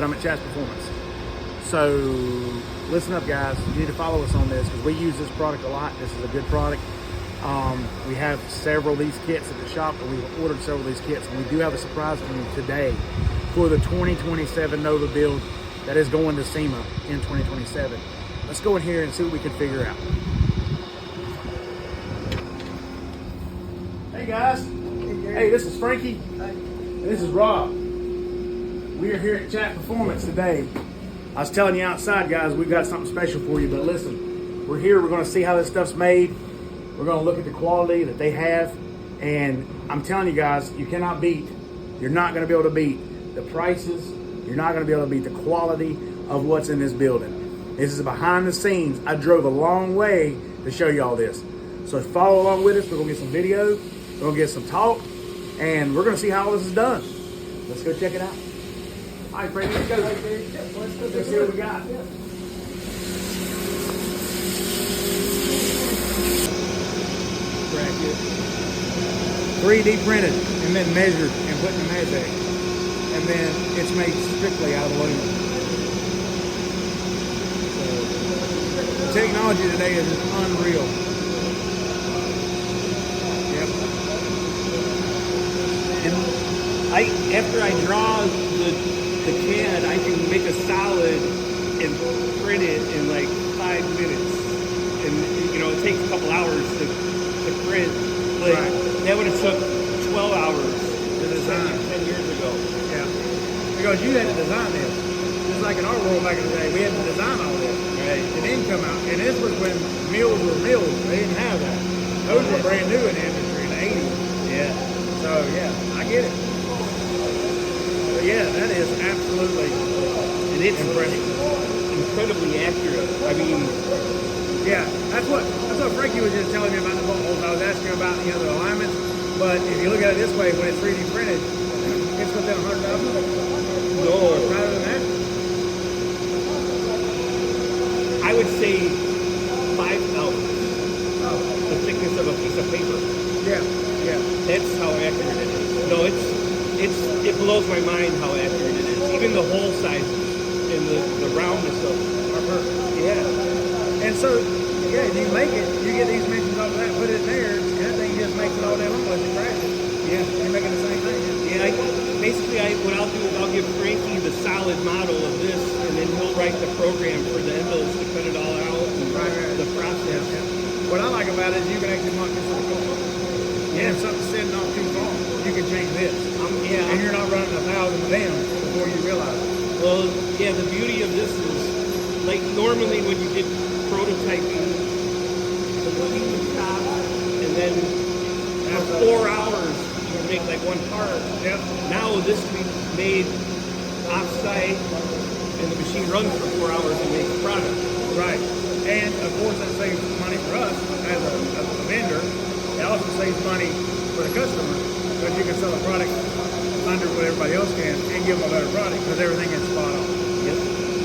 but I'm at Chap Performance. So listen up, guys. You need to follow us on this because we use this product a lot. This is a good product. We have several of these kits at the shop, and we've ordered several of these kits. And we do have a surprise for you today for the 2027 Nova build that is going to SEMA in 2027. Let's go in here and see what we can figure out. Hey guys. Hey, this is Frankie. And this is Rob. We are here at Chap Performance today. I was telling you outside, guys, we've got something special for you, but listen, we're here, we're gonna see how this stuff's made. We're gonna look at the quality that they have, and I'm telling you guys, you cannot beat, you're not gonna be able to beat the prices, you're not gonna be able to beat the quality of what's in this building. This is behind the scenes. I drove a long way to show you all this. So follow along with us, we're gonna get some video, we're gonna get some talk, and we're gonna see how all this is done. Let's go check it out. All right, Frankie, let's go. Let's see what we got. Bracket. 3D printed and then measured and put in the Magic. And then it's made strictly out of aluminum. So, the technology today is just unreal. Yep. And after I draw the CAD, I can make a solid and print it in like 5 minutes. And you know, it takes a couple hours to print. But that would have took 12 hours to design 10 years ago. Yeah. Because you had to design this. Just like in our world back in the day, we had to design all this. Right. And then come out. And this was when mills were mills. They didn't have that. Those were brand new in the industry in the 80s. Yeah. So yeah, I get it. But yeah, that is absolutely and it's impressive. Incredibly accurate. I mean, yeah, that's what Frankie was just telling me about the bolt holes. I was asking about, you know, the alignments. But if you look at it this way, when it's 3D printed, it's within 100,000. no. Rather than that. I would say 5,000. The thickness of a piece of paper. Yeah, yeah. That's how accurate it is. No, it blows my mind how accurate it is. Even the hole sizes and the roundness of it Are perfect. Yeah. And so, yeah, you make it, you get these dimensions off of that, put it in there, and that thing just makes it all day long unless it crashes. Yeah. You're making the same thing. Yeah, what I'll do is I'll give Frankie the solid model of this, and then he'll write the program for the envelopes to cut it all out and the process. Yeah. What I like about it is you can actually mark this with a cool. Yeah. And if something's sitting off too far, you can change this. And you're not running 1,000 of them before you realize it. Well, yeah, the beauty of this is, like normally when you did prototyping, the machine would stop, and then for 4 hours you would make like one part. Yep. Now this can be made off-site, and the machine runs for 4 hours and makes a product. Right. And of course that saves money for us as a vendor. It also saves money for the customer because you can sell a product under what everybody else can and give them a better product because everything is spot on. Yep.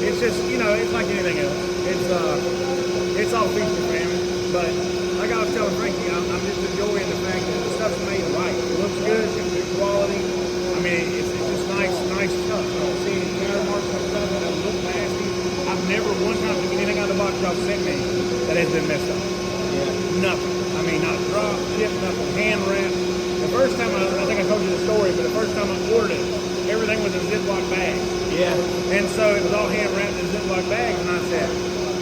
It's just, you know, it's like anything else. It's all feature family. But like I was telling Frankie, I'm just enjoying the fact that the stuff's made right. It looks good, it's good quality. I mean, it's just nice stuff. I don't see any counter marks and stuff that don't look nasty. I've never one time took anything out of the box y'all sent me that has been messed up. Yeah. Nothing. I mean, not drop, chip, nothing, hand wrapped. The first time, I think I told you the story, but the first time I ordered it, everything was in Ziploc bags. Yeah. And so it was all hand wrapped in Ziploc bags, and I said,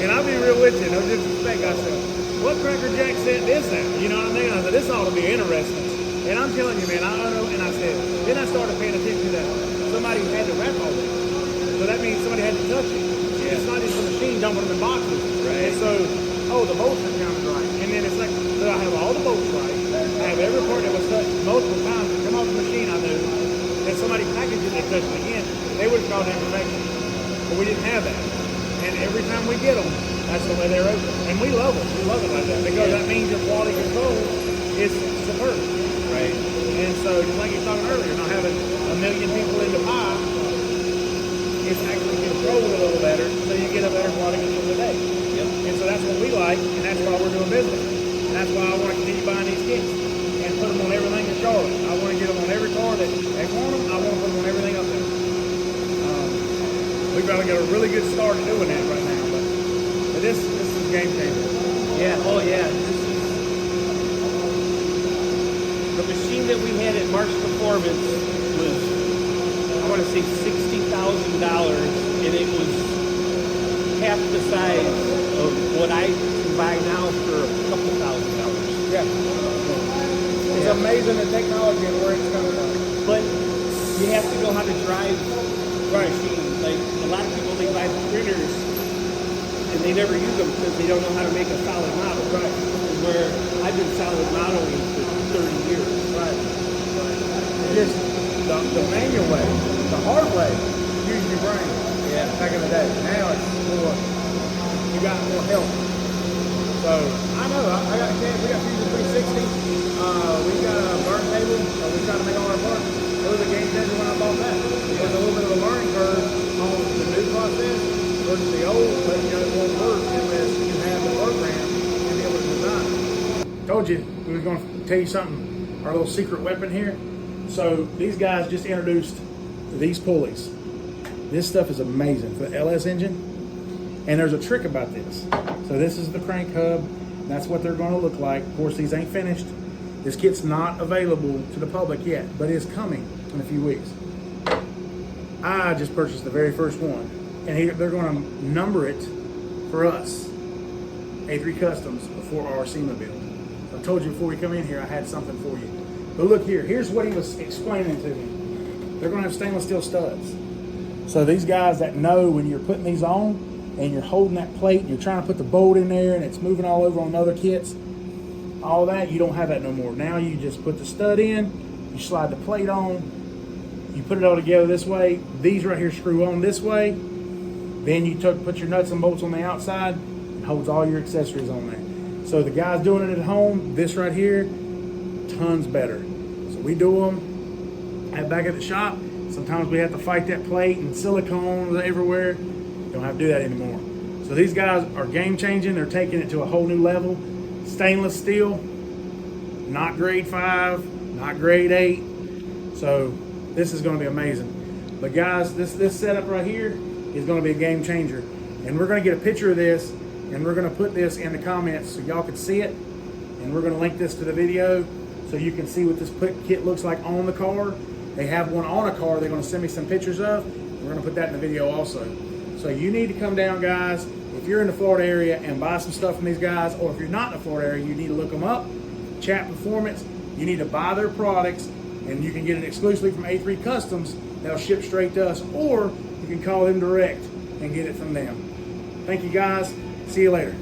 and I'll be real with you, no disrespect, I said, what Cracker Jack sent this out? You know what I mean? I said, this ought to be interesting. And I'm telling you, man, I don't know, and I said, then I started paying attention that somebody had to wrap all this. So that means somebody had to touch it. Yeah. It's not just a machine dumping them in boxes. Right. And so, oh, the bolts are counted right. And then it's like, so I have all the bolts right. I have every part that was touched multiple times to come off the machine, I knew. And somebody packaged it, they touched it again, they would have called imperfection. But we didn't have that. And every time we get them, that's the way they're open. And we love it. We love it like that. Because that means your quality control is superb. Right. And so, just like you were talking earlier, not having a million people in the pie, it's actually controlled a little better, so you get a better quality control today. Yep. And so that's what we like, and that's why we're doing business. And that's why I want to continue buying these kits and put them on everything in Charlotte. I want to get them on every car that they want them. I want to put them on everything up there. We've got to get a really good start doing that right now. But this is game changer. Yeah, oh yeah. The machine that we had at March Performance was, I want to say $60,000, and it was half the size of what I can buy now for a couple $1,000s. Yeah. It's amazing the technology and where it's coming from. But you have to know how to drive the machine. Like a lot of people, they buy printers and they never use them because they don't know how to make a solid model. Right. Where I've been solid modeling for 30 years. Right. Just the manual way, the hard way, using your brain. Yeah. Back in the day. Now it's more, you got more help. So I know I got a cat. We got Fusion 360. We got a burn table. So we try to make all our parts. It was a game changer when I bought that. It was a little bit of a learning curve on the new process versus the old, but you know it won't work unless you have the program and be able to design it. Told you we were going to tell you something. Our little secret weapon here. So these guys just introduced these pulleys. This stuff is amazing for the LS engine. And there's a trick about this. So this is the crank hub. That's what they're going to look like. Of course, these ain't finished. This kit's not available to the public yet, but it is coming in a few weeks. I just purchased the very first one, and they're going to number it for us, A3 Customs, for our SEMA build. I told you before we come in here, I had something for you. But look here. Here's what he was explaining to me. They're going to have stainless steel studs. So these guys that know when you're putting these on, and you're holding that plate, and you're trying to put the bolt in there, and it's moving all over on other kits, all that, you don't have that no more. Now you just put the stud in, you slide the plate on, you put it all together this way. These right here screw on this way. Then you put your nuts and bolts on the outside, and holds all your accessories on there. So the guys doing it at home, this right here, tons better. So we do them back at the shop. Sometimes we have to fight that plate and silicones everywhere. Don't have to do that anymore. So these guys are game changing. They're taking it to a whole new level. Stainless steel, not grade 5, not grade 8. So this is going to be amazing. But guys, this setup right here is going to be a game changer. And we're going to get a picture of this, and we're going to put this in the comments so y'all can see it. And we're going to link this to the video so you can see what this kit looks like on the car. They have one on a car they're going to send me some pictures of. We're going to put that in the video also. So you need to come down, guys, if you're in the Florida area, and buy some stuff from these guys, or if you're not in the Florida area, you need to look them up. Chap Performance, you need to buy their products, and you can get it exclusively from A3 Customs. They'll ship straight to us, or you can call them direct and get it from them. Thank you, guys. See you later.